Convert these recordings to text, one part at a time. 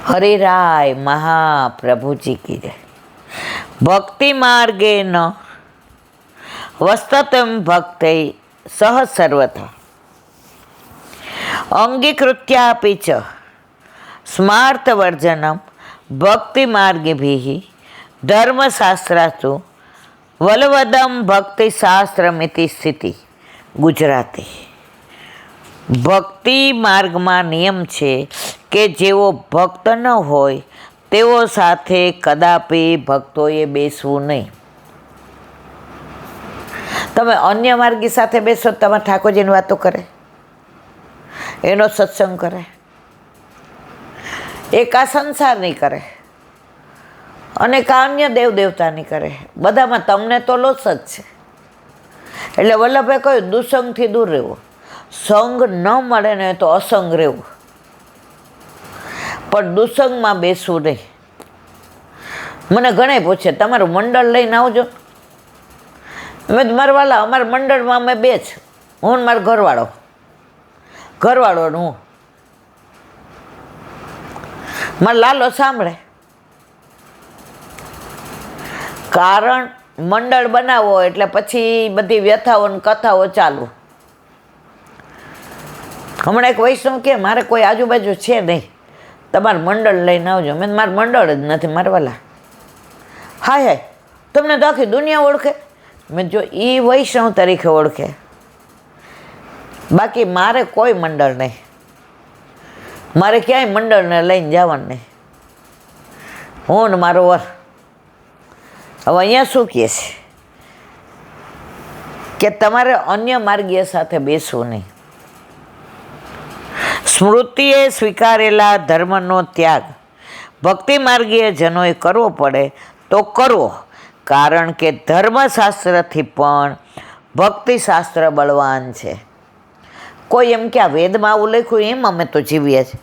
હરિરાય મહાપ્રભુજી કી જય. ભક્તિ માર્ગે ન વસ્તતમ ભક્તૈ સહ સર્વથા અંગીકૃત્યાપી ચ સ્માર્તવર્જનમ ભક્તિ માર્ગેભિઃ ધર્મશાસ્ત્રાસ્તુ વલવદમ ભક્તિ શાસ્ત્રમિતિ સ્થિતિ. ગુજરાતી. ભક્તિ માર્ગમાં નિયમ છે કે જેઓ ભક્ત ન હોય તેઓ સાથે કદાપી ભક્તોએ બેસવું નહીં. તમે અન્ય માર્ગી સાથે બેસો, તમારા ઠાકોરજીની વાતો કરે, એનો સત્સંગ કરે, એક આ સંસારની કરે અને કા અન્ય દેવ દેવતાની કરે. બધામાં તમને તો લોસ જ છે. એટલે વલ્લભે કહ્યું દુસંગથી દૂર રહેવું. સંગ ન મળે ને તો અસંગ રહેવું, પણ દુસંગમાં બેસવું નહીં. મને ઘણા પૂછે તમારું મંડળ લઈને આવજો. મેં મારા વાલા અમારા મંડળમાં અમે બે જ, હું ને મારો ઘરવાળો ને હું. મારો લાલો સાંભળે. કારણ મંડળ બનાવો એટલે પછી બધી વ્યથાઓ ને કથાઓ ચાલુ. હમણાં એક વૈષ્ણવ કે મારે કોઈ આજુબાજુ છે નહીં, તમારે મંડળ લઈને આવજો. મેં મારું મંડળ જ નથી મારા વાલા. હાય તમને તો આખી દુનિયા ઓળખે. મેં જો એ વૈષ્ણવ તરીકે ઓળખે, બાકી મારે કોઈ મંડળ નહીં. મારે ક્યાંય મંડળને લઈને જવાનું નહીં. હું ને મારો વર. હવે અહીંયા શું કહે છે કે તમારે અન્ય માર્ગીય સાથે બેસવું નહીં. સ્મૃતિએ સ્વીકારેલા ધર્મનો ત્યાગ ભક્તિ માર્ગીય જનોએ કરવો પડે તો કરવો, કારણ કે ધર્મશાસ્ત્રથી પણ ભક્તિશાસ્ત્ર બળવાન છે. કોઈ એમ કે આ વેદમાં આવું લખ્યું એમ અમે તો જીવીએ છીએ,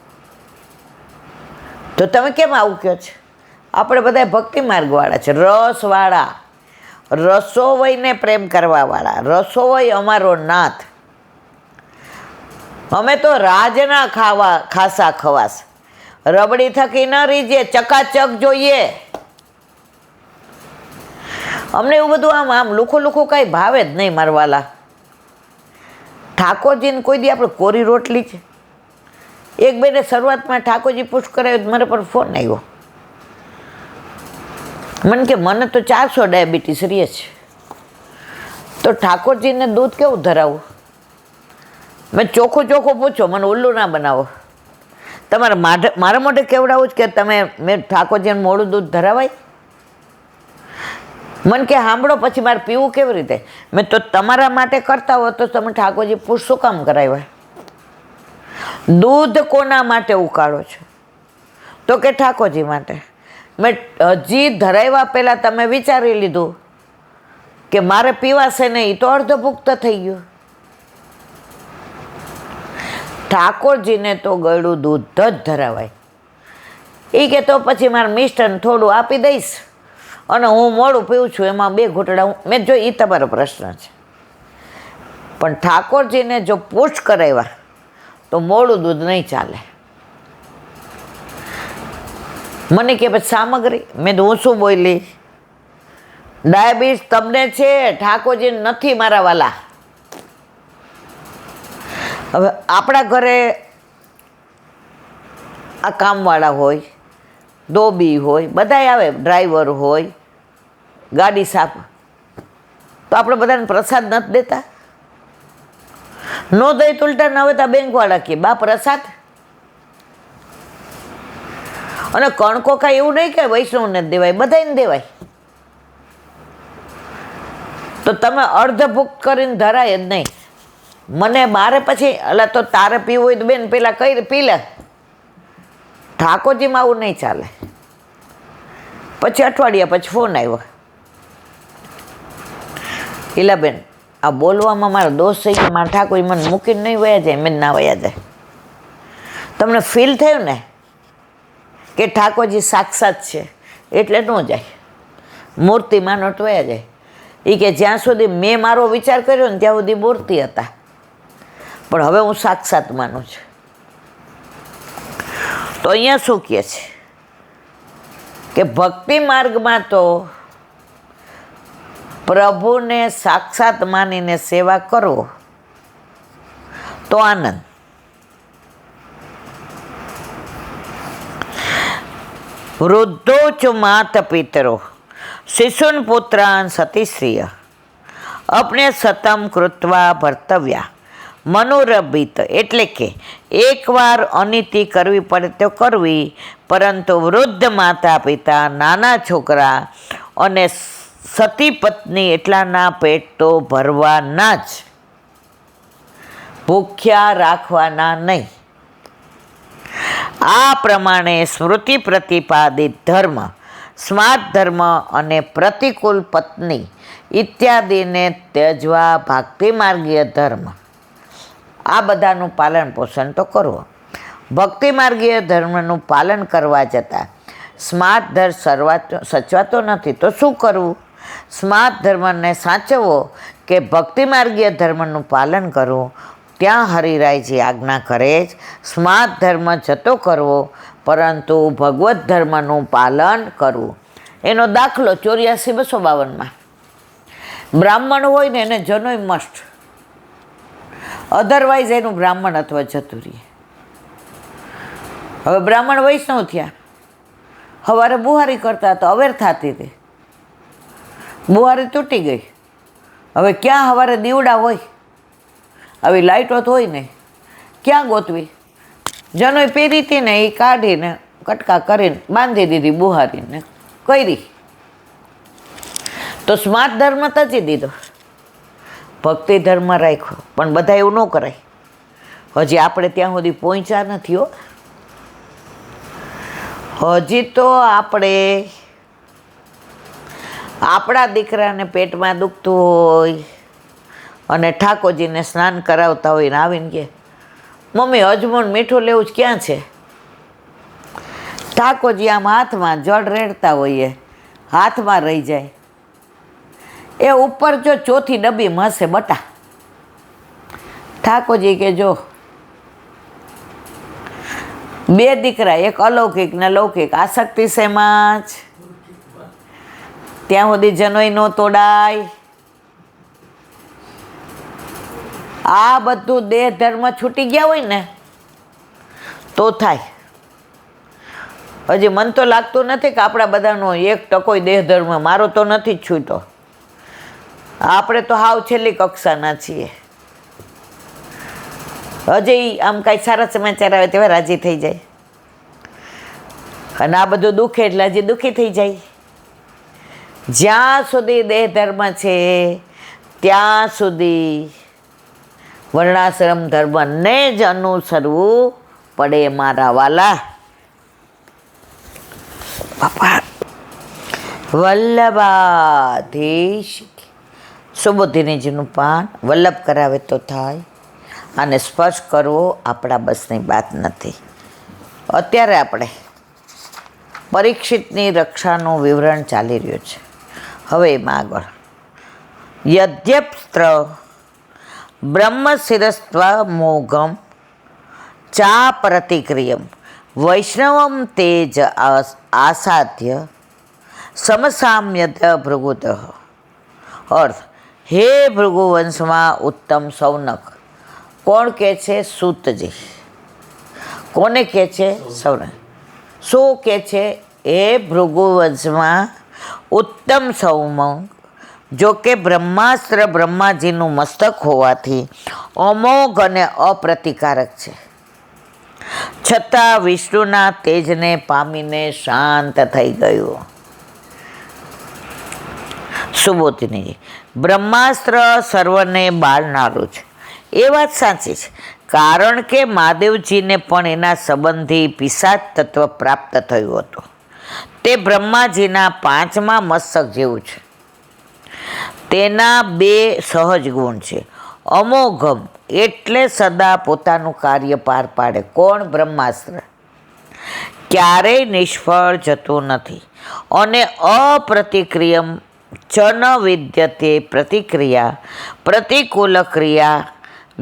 તો તમે કેમ આવું કહો છો? આપણે બધા ભક્તિ માર્ગવાળા છે, રસવાળા, રસોવઈને પ્રેમ કરવાવાળા. રસોવઈ અમારો નાથ. અમે તો રાજના ખાસા ખવાસ. રબડી થકી ન રીજે, ચકાચક જોઈએ. અમને એવું બધું આમ લુખું કાંઈ ભાવે જ નહીં મારવાલા. ઠાકોરજીને કોઈ દી આપણે કોરી રોટલી છે. એક બેને શરૂઆતમાં ઠાકોરજી પુષ્ટ કરાવ્યો, મારા પર ફોન આવ્યો. મને કે મને તો 400 ડાયાબિટીસ રહે છે, તો ઠાકોરજીને દૂધ કેવું ધરાવવું? મેં ચોખ્ખું પૂછો, મને ઉલ્લું ના બનાવો. તમારે મારા મોઢે કેવડાવું જ કે તમે મેં ઠાકોરજીને મોડું દૂધ ધરાવાય? મને કે સાંભળો પછી મારે પીવું કેવી રીતે? મેં તો તમારા માટે કરતા હો તો તમે ઠાકોરજી પુષ્ટ શું કામ કરાવ્યા? દૂધ કોના માટે ઉકાળો છો? તો કે ઠાકોરજી માટે. મેં હજી ધરાવ્યા પહેલાં તમે વિચારી લીધું કે મારે પીવાશે નહીં, તો અર્ધભુક્ત થઈ ગયું. ઠાકોરજીને તો ગળું દૂધ જ ધરાવાય. એ કે તો પછી મારે મિષ્ટાન થોડું આપી દઈશ અને હું મોડું પીવું છું, એમાં 2 ઘૂંટડા. મેં જો એ તમારો પ્રશ્ન છે, પણ ઠાકોરજીને જો પુષ્ટ કરાવ્યા તો મોડું દૂધ નહીં ચાલે. મને કે પછી સામગ્રી. મેં તો હું શું બોલી? ડાયાબિટીસ તમને છે, ઠાકોરજીને નથી મારા વાલા. હવે આપણા ઘરે આ કામવાળા હોય, ધોબી હોય, બધાય આવે, ડ્રાઈવર હોય, ગાડી સાફ, તો આપણે બધાને પ્રસાદ નથી દેતા? નો દઈ તુલટા ન હવે તો બેંકવાળા કે બા પ્રસાદ. અને કણકો કાંઈ એવું નહીં કે વૈષ્ણવને જ દેવાય, બધાને દેવાય. તો તમે અર્ધભુક્ત કરીને ધરાય જ નહીં. મને મારે પછી એટલે તો તારે પીવું હોય તો બેન પેલા કઈ પી લે. ઠાકોરજીમાં આવું નહીં ચાલે. પછી અઠવાડિયા પછી ફોન આવ્યો, ઈલાબેન આ બોલવામાં મારો દોષ થઈ ગયો, મારા ઠાકોરજી મને મૂકીને નહીં વયા જાય. મેં ના વયા જાય. તમને ફીલ થયું ને કે ઠાકોરજી સાક્ષાત છે એટલે ન જાય, મૂર્તિ માનો તો વયા જાય. એ કે જ્યાં સુધી મેં મારો વિચાર કર્યો ને ત્યાં સુધી મૂર્તિ હતા, પણ હવે હું સાક્ષાત માનું છું. તો અહીંયા શું કહે છે કે ભક્તિ માર્ગમાં તો પ્રભુને સાક્ષાત માનીને સેવા કરો તો આનંદ. વૃદ્ધો ચ માત પિતરો શિશુન પુત્રાન સતીશ્રિય અપને સતમ કૃત્વા ભર્તવ્યા મનોરભિત, એટલે કે એકવાર અનીતિ કરવી પડે તો કરવી, પરંતુ વૃદ્ધ માતા પિતા, નાના છોકરા અને સતી પત્ની એટલાના પેટ તો ભરવાના જ, ભૂખ્યા રાખવાના નહીં. આ પ્રમાણે સ્મૃતિ પ્રતિપાદિત ધર્મ, સ્માર્ત ધર્મ અને પ્રતિકૂળ પત્ની ઇત્યાદિને ત્યજવા ભક્તિ માર્ગીય ધર્મ, આ બધાનું પાલન પોષણ તો કરવું. ભક્તિ માર્ગીય ધર્મનું પાલન કરવા જતાં સ્માર્ત ધર્મ સચવાતો નથી, તો શું કરવું? સ્માર્ત ધર્મને સાચવવો કે ભક્તિ માર્ગીય ધર્મનું પાલન કરવું, ત્યાં હરિરાયજી આજ્ઞા કરે જ સ્માર્ત ધર્મ જતો કરવો, પરંતુ ભગવત ધર્મનું પાલન કરવું. એનો દાખલો 84-252 બ્રાહ્મણ હોય ને એને જનોય મસ્ત, અધરવાઇઝ એનું બ્રાહ્મણ અથવા જતું રહીએ. હવે બ્રાહ્મણ વૈષ્ણવ થયા, સવારે બુહારી કરતા તો અવેર થતી હતી, બુહારી તૂટી ગઈ. હવે ક્યાં સવારે દીવડા હોય, આવી લાઇટો તો હોય ને, ક્યાં ગોતવી? જનોય પહેરી હતી ને એ કાઢીને કટકા કરીને બાંધી દીધી બુહારીને કરી, તો સ્માર્ટ ધર્મ તજી દીધો, ભક્તિ ધર્મ રાખ્યો. પણ બધા એવું ન કરાય, હજી આપણે ત્યાં સુધી પહોંચ્યા નથી હો. હજી તો આપણે આપણા દીકરાને પેટમાં દુખતું હોય અને ઠાકોરજીને સ્નાન કરાવતા હોય ને આવીને કે મમ્મી અજમોન મીઠું લેવું જ ક્યાં છે? ઠાકોરજી આમ હાથમાં જળ રેડતા હોઈએ, હાથમાં રહી જાય. એ ઉપર જો ચોથી ડબ્બી હશે બટા, ઠાકોરજી કે જો બે દીકરા, એક અલૌકિક ને લૌકિક, આસક્તિ શેમાં જ, ત્યાં સુધી જનોય ન તોડાય. આ બધું દેહ ધર્મ છૂટી ગયા હોય ને તો થાય. હજી મન તો લાગતું નથી કે આપણા બધાનો 1% દેહ ધર્મ, મારો તો નથી જ છૂટો. આપણે તો હાવ છેલ્લી કક્ષાના છીએ. હજી આમ કાંઈ સારા સમાચાર આવે તેવા રાજી થઈ જાય, અને આ બધું દુખે એટલે હજી દુઃખી થઈ જાય. જ્યાં સુધી દેહ ધર્મ છે ત્યાં સુધી વર્ણાશ્રમ ધર્મને જ અનુસરવું પડે મારા વાલા. બાપા વલ્લભાધીશ સુબોધિનીજીનું પાન વલ્લભ કરાવે તો થાય, આને સ્પર્શ કરવો આપણા બસની વાત નથી. અત્યારે આપણે પરીક્ષિતની રક્ષાનું વિવરણ ચાલી રહ્યું છે. હવે એમાં આગળ યદ્યપ્ત્ર બ્રહ્મશિરસ્ત્વ મોઘમ ચા પ્રતિક્રિયમ વૈષ્ણવમ તેજ આસાધ્ય સમસામ્યત ભૃગુત. અર્થ, હે ભૃગુવંશમાં ઉત્તમ સૌનક. કોણ કહે છે? સૂતજી. કોને કહે છે? સૌનક. શું કહે છે? હે ભૃગુવંશમાં ઉત્તમ સૌમંગ, જો કે બ્રહ્માસ્ત્ર બ્રહ્માજીનું મસ્તક હોવાથી અમોઘ અને અપ્રતિકારક છે, છતાં વિષ્ણુના તેજને પામીને શાંત થઈ ગયું. સુબોધિનીજી, બ્રહ્માસ્ત્ર સર્વને બાળનારું છે એ વાત સાચી છે, કારણ કે મહાદેવજીને પણ એના સંબંધી પિશાચ તત્વ પ્રાપ્ત થયું હતું. તે બ્રહ્માજીના 5મા મસ્તક જેવું છે. તેના 2 સહજ ગુણ છે. અમોઘમ એટલે સદા પોતાનું કાર્ય પાર પાડે. કોણ? બ્રહ્માસ્ત્ર. ક્યારેય નિષ્ફળ જતું નથી. અને અપ્રતિક્રિયમ ચ ન વિદ્યતે પ્રતિક્રિયા પ્રતિકૂલ ક્રિયા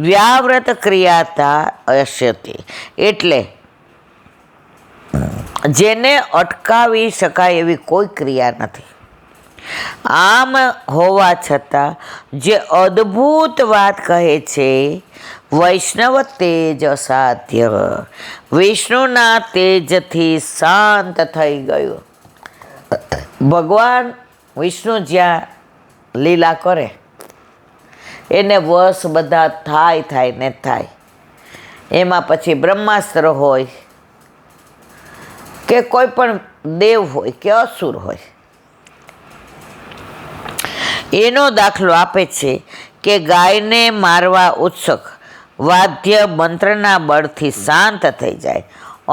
વ્યાવ્રત ક્રિયાતા અશ્યતે. એટલે જેને અટકાવી શકાય એવી કોઈ ક્રિયા નથી. આમ હોવા છતાં જે અદ્ભુત વાત કહે છે, વૈષ્ણવ તેજ અસાધ્ય, વિષ્ણુના તેજથી શાંત થઈ ગયું. ભગવાન વિષ્ણુ જ્યાં લીલા કરે એને વશ બધા થાય ને થાય. એમાં પછી બ્રહ્માસ્ત્ર હોય કે કોઈ પણ દેવ હોય કે અસુર હોય, એનો દાખલો આપે છે કે ગાયને મારવા ઉત્સુક વાદ્ય મંત્રના બળથી શાંત થઈ જાય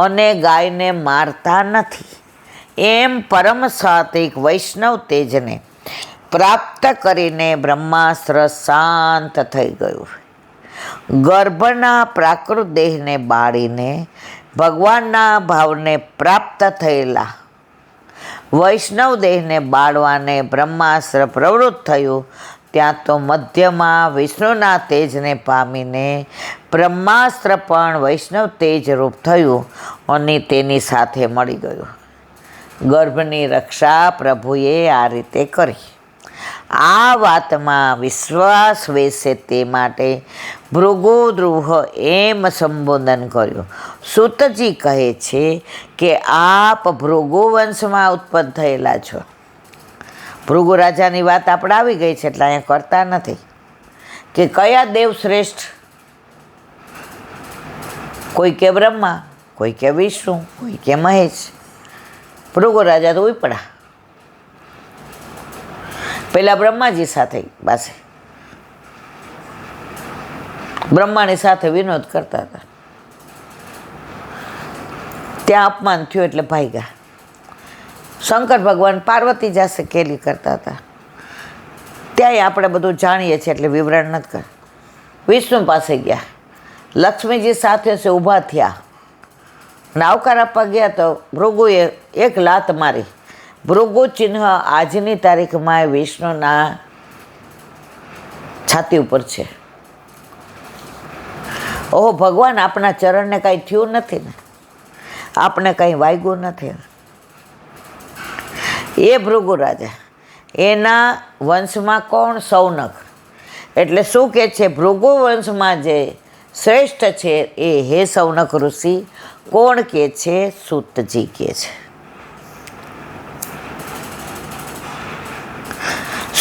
અને ગાયને મારતા નથી. એમ પરમ સાત્વિક વૈષ્ણવ તેજને પ્રાપ્ત કરીને બ્રહ્માસ્ત્ર શાંત થઈ ગયું. ગર્ભના પ્રાકૃત દેહને બાળીને ભગવાનના ભાવને પ્રાપ્ત થયેલા વૈષ્ણવ દેહને બાળવાને બ્રહ્માસ્ત્ર પ્રવૃત્ત થયું. ત્યાં તો મધ્યમાં વિષ્ણુના તેજને પામીને બ્રહ્માસ્ત્ર પણ વૈષ્ણવ તેજ રૂપ થયું અને તેની સાથે મળી ગયું. ગર્ભની રક્ષા પ્રભુએ આ રીતે કરી. આ વાતમાં વિશ્વાસ બેસે તે માટે ભૃગુદ્રુહ એમ સંબોધન કર્યું. સૂતજી કહે છે કે આપ ભૃગુવંશમાં ઉત્પન્ન થયેલા છો. ભૃગુ રાજાની વાત આપણે આવી ગઈ છે એટલે અહીંયા કરતા નથી કે કયા દેવ શ્રેષ્ઠ. કોઈ કે બ્રહ્મા, કોઈ કે વિષ્ણુ, કોઈ કે મહેશ. ભૃગુ રાજા તો ઉપડા પેલા બ્રહ્માજી સાથે પાસે બ્રહ્માની સાથે વિનોદ કરતા હતા. ત્યાં અપમાન થયું એટલે ભાગ્યા. શંકર ભગવાન પાર્વતી જાસે કેલી કરતા હતા. ત્યાંય આપણે બધું જાણીએ છીએ એટલે વિવરણ નથી કર. વિષ્ણુ પાસે ગયા, લક્ષ્મીજી સાથે છે ઊભા થયા અને આવકાર આપવા ગયા તો ભૃગુએ એક લાત મારી. ભૃગુ ચિહ્ન આજની તારીખમાં વિષ્ણુના છાતી ઉપર છે. ઓહો ભગવાન, આપણા ચરણને કાંઈ થયું નથી ને, આપણે કંઈ વાગ્યું નથી. એ ભૃગુ રાજા, એના વંશમાં કોણ? સૌનક. એટલે શું કહે છે? ભૃગુ વંશમાં જે શ્રેષ્ઠ છે એ હે સૌનક ઋષિ. કોણ કહે છે? સૂતજી કહે છે.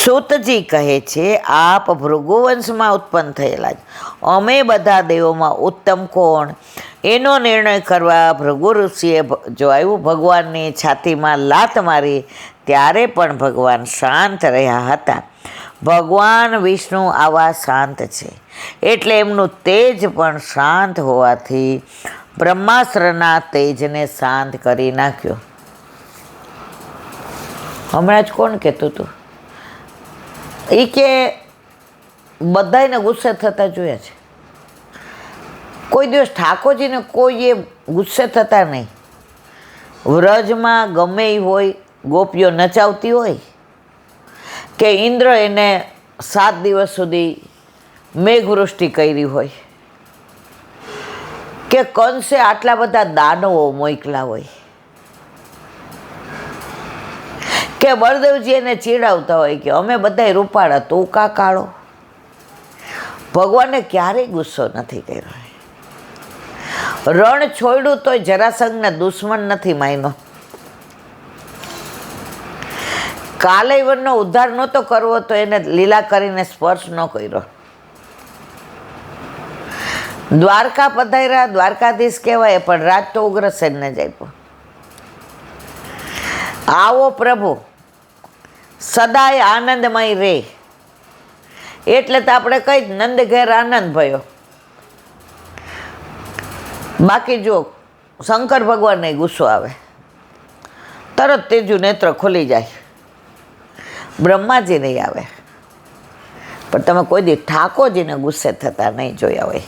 સૂતજી કહે છે આપ ભૃગુવંશમાં ઉત્પન્ન થયેલા જ. અમે બધા દેવોમાં ઉત્તમ કોણ? એનો નિર્ણય કરવા ભૃગુ ઋષિએ જો આવ્યું ભગવાનની છાતીમાં લાત મારી ત્યારે પણ ભગવાન શાંત રહ્યા હતા. ભગવાન વિષ્ણુ આવા શાંત છે એટલે એમનું તેજ પણ શાંત હોવાથી બ્રહ્માસ્ત્રના તેજને શાંત કરી નાખ્યો. હમણાં જ કોણ કહેતું હતું એ કે બધાને ગુસ્સે થતા જોયા છે. કોઈ દિવસ ઠાકોરજીને કોઈ એ ગુસ્સે થતા નહીં. વ્રજમાં ગમે એ હોય, ગોપીઓ નચાવતી હોય કે ઇન્દ્ર એને 7 દિવસ સુધી મેઘવૃષ્ટિ કરી હોય કે કંસે આટલા બધા દાનવો મોકલા હોય કે બળદેવજી એને ચીડાવતા હોય કે અમે બધાય રૂપાળા, તું કા કાળો. ભગવાને ક્યારેય ગુસ્સો નથી કર્યો. રણ છોડ્યું તોય જરાસંઘને દુશ્મન નથી માન્યો. કાલૈવનનો ઉદ્ધાર નહોતો કરવો તો એને લીલા કરીને સ્પર્શ ન કર્યો. દ્વારકા પધાર્યા, દ્વારકાધીશ કહેવાય પણ રાજ તો ઉગ્રસેનને જ આપ્યો. આવો પ્રભુ સદાય આનંદમય રે એટલે તો આપણે કઈ નંદ ઘેર આનંદ ભયો. બાકી જો શંકર ભગવાનને ગુસ્સો આવે તરત તેજું નેત્ર ખુલી જાય. બ્રહ્માજી નહીં આવે પણ તમે કોઈ દી ઠાકોરજીને ગુસ્સે થતા નહીં જોયા હોય.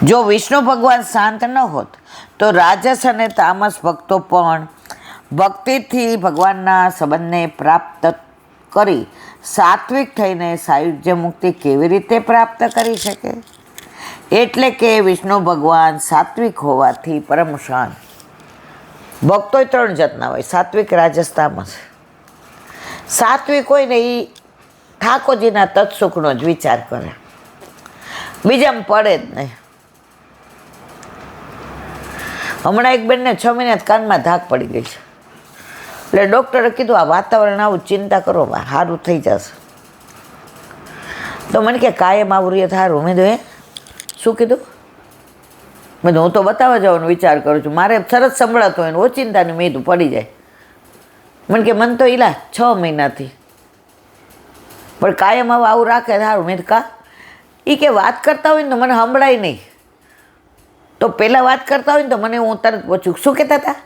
જો વિષ્ણુ ભગવાન શાંત ન હોત તો રાજસ અને તામસ ભક્તો પણ ભક્તિથી ભગવાનના સંબંધને પ્રાપ્ત કરી સાત્વિક થઈને સાયુજ્ય મુક્તિ કેવી રીતે પ્રાપ્ત કરી શકે? એટલે કે વિષ્ણુ ભગવાન સાત્વિક હોવાથી પરમ શાંત. ભક્તોય 3 જાતના હોય, સાત્વિક, રાજસ, તામસ. સાત્વિક હોય ને એ ઠાકોરજીના તત્સુખનો જ વિચાર કરે, બીજામાં પડે જ નહીં. હમણાં એક બેનને 6 મહિના કાનમાં ધાક પડી ગઈ છે, એટલે ડૉક્ટરે કીધું આ વાતાવરણ આવું, ચિંતા કરો, સારું થઈ જશે. તો મને કે કાયમ આવું રહે સારું. મેં કીધું શું કીધું? મેં હું તો બતાવવા જવાનો વિચાર કરું છું, મારે સરસ સંભળાતો હોય ને ઓચિંતાની મેં પડી જાય. મને કે મન તો ઈલા 6 મહિનાથી, પણ કાયમ આવું રાખે સારું. મેં કા એ કે વાત કરતા હોય ને તો મને સંભળાય નહીં, તો પહેલાં વાત કરતા હોય ને તો મને હું તરત પૂછું શું કહેતા હતા.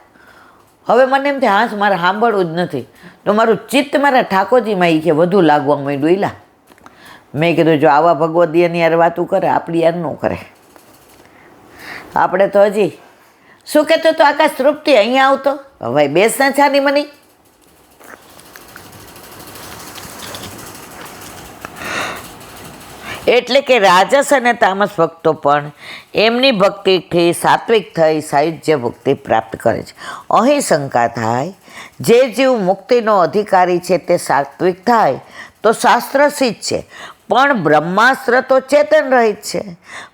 હવે મને એમ થાય હાશ મારે સાંભળવું જ નથી, તો મારું ચિત્ત મારા ઠાકોરજીમાં એ કે વધુ લાગવા માંડ્યું. ઈલા મેં કીધું જો આવા ભગવદીયની યાર વાતું કરે, આપણી યાર ન કરે. આપણે તો હજી શું કહેતો તો આકાશ તૃપ્તિ અહીંયા આવતો, હવે બેસ ના છાની મની. એટલે કે રાજસ અને તામસ ભક્તો પણ એમની ભક્તિથી સાત્વિક થઈ સાયુજ્ય મુક્તિ પ્રાપ્ત કરે છે. અહીં શંકા થાય, જે જીવ મુક્તિનો અધિકારી છે તે સાત્વિક થાય તો શાસ્ત્ર સિદ્ધ છે, પણ બ્રહ્માસ્ત્ર તો ચેતન રહિત છે.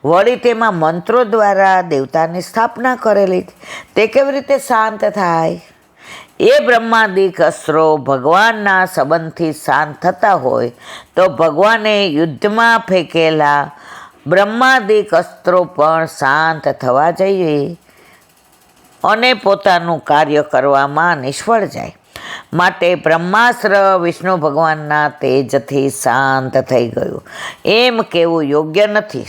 વળી તેમાં મંત્રો દ્વારા દેવતાની સ્થાપના કરેલી, તે કેવી રીતે શાંત થાય? એ બ્રહ્માદિક અસ્ત્રો ભગવાનના સંબંધથી શાંત થતા હોય તો ભગવાને યુદ્ધમાં ફેંકેલા બ્રહ્માદિક અસ્ત્રો પણ શાંત થવા જોઈએ અને પોતાનું કાર્ય કરવામાં નિષ્ફળ જાય. માટે બ્રહ્માસ્ત્ર વિષ્ણુ ભગવાનના તેજથી શાંત થઈ ગયું એમ કહેવું યોગ્ય નથી.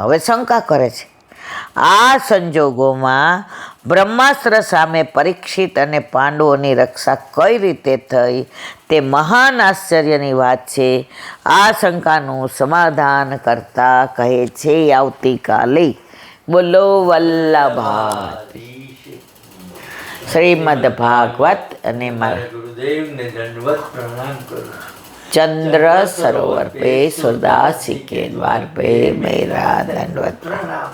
હવે શંકા કરે છે, આ સંજોગોમાં બ્રહ્માસ્ત્ર સામે પરીક્ષિત અને પાંડવોની રક્ષા કઈ રીતે થઈ તે મહાન આશ્ચર્યની વાત છે. આ શંકાનું સમાધાન કરતા કહે છે આવતીકાલે. બોલો વલ્લભા શ્રીમદ ભાગવત. અને મારા ગુરુદેવને દંડવત પ્રણામ કરું. ચંદ્ર સરોવર પે સુરદાસી કે દ્વાર પે મેરા દંડવત प्रणाम.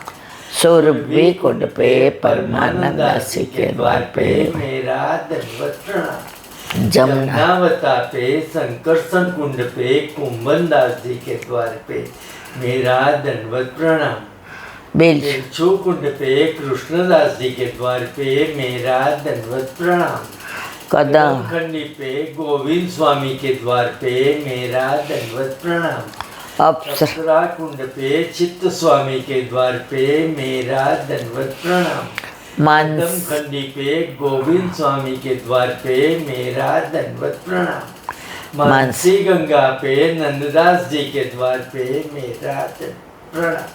सुरभि कुंड पे परमानंद दासी के द्वार पे मेरा दंडवत प्रणाम. जमुना जमुनावता पे संकर्षण कुंड पे कुंभन दास जी के द्वार पे मेरा दंडवत प्रणाम. बिल बेलछू कुंड पे कृष्णदास जी के द्वार पे मेरा दंडवत प्रणाम. कदम खंडी पे गोविंद स्वामी के द्वार पे मेरा दंडवत प्रणाम. अप्सर अप्सरा कुंड पे चित्त स्वामी के द्वार पे मेरा दंडवत प्रणाम. मानस कदम खंडी पे गोविंद स्वामी के द्वार पे मेरा दंडवत प्रणाम. मानसी गंगा पे नंददास जी के द्वार पे मेरा दंडवत प्रणाम.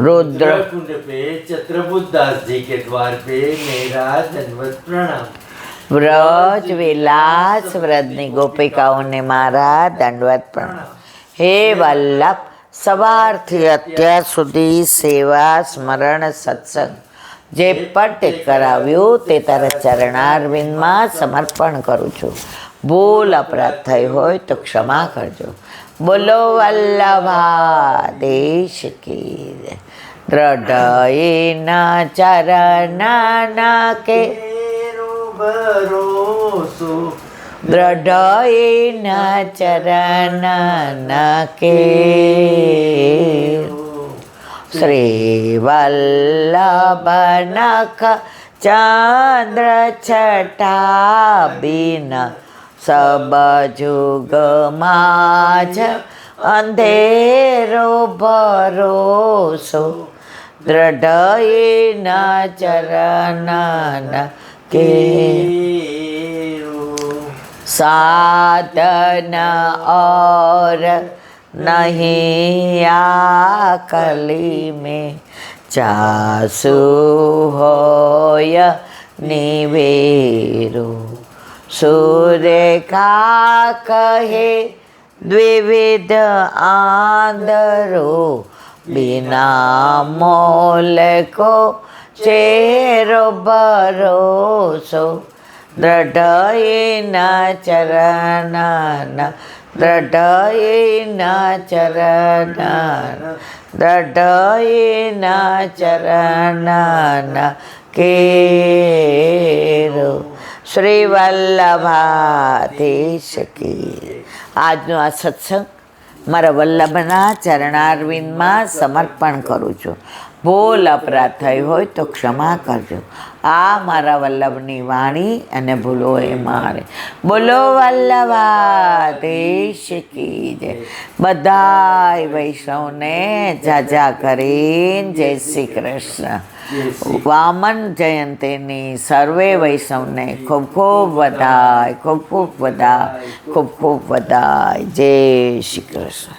रुद्र कुंड पे चत्रबुद्ध दास जी के द्वार पे मेरा दंडवत प्रणाम. વ્રજ વિલાસ વ્રજની ગોપિકાઓને મારા દંડવત પ્રણામ. હે વલ્લભ, સવારથી અત્યાર સુધી સેવા સ્મરણ સત્સંગ જે પણ કરાવ્યું તે તારા ચરણારવિંદમાં સમર્પણ કરું છું. ભૂલ અપરાધ થઈ હોય તો ક્ષમા કરજો. બોલો વલ્લભાદેશ કી. દ્રઢયના ચરણના કે ભરોસો દ્રઢયના ચરણના કે શ્રી વલ્લભ નખ ચંદ્ર છટા બિન સબ જુગ માજ અંધેરો ભરોસો દ્રઢયના ચરણના કે साधन और नहीं आकली में चासु होय निवेरो सूर्य का कहे द्विविध आंदरो बिना मोल को चेरो भरोસો દ્રઢયના ચરણના દ્રઢયના ચરણના દ્રઢયેના ચરણના કેરો શ્રી વલ્લભાધીશ કી. આજનો આ સત્સંગ મારા વલ્લભના ચરણારવિંદમાં સમર્પણ કરું છું. ભૂલ અપરાધ થઈ હોય તો ક્ષમા કરજો. આ મારા વલ્લભની વાણી અને ભૂલો એ મારે. બોલો વલ્લભાધીશ કી જય. બધાય વૈષ્ણવને જાજા કરીને જય શ્રી કૃષ્ણ. વામન જયંતીની સર્વે વૈષ્ણવને ખૂબ ખૂબ વધાય, ખૂબ ખૂબ વધાય, ખૂબ ખૂબ વધાય. જય શ્રી કૃષ્ણ.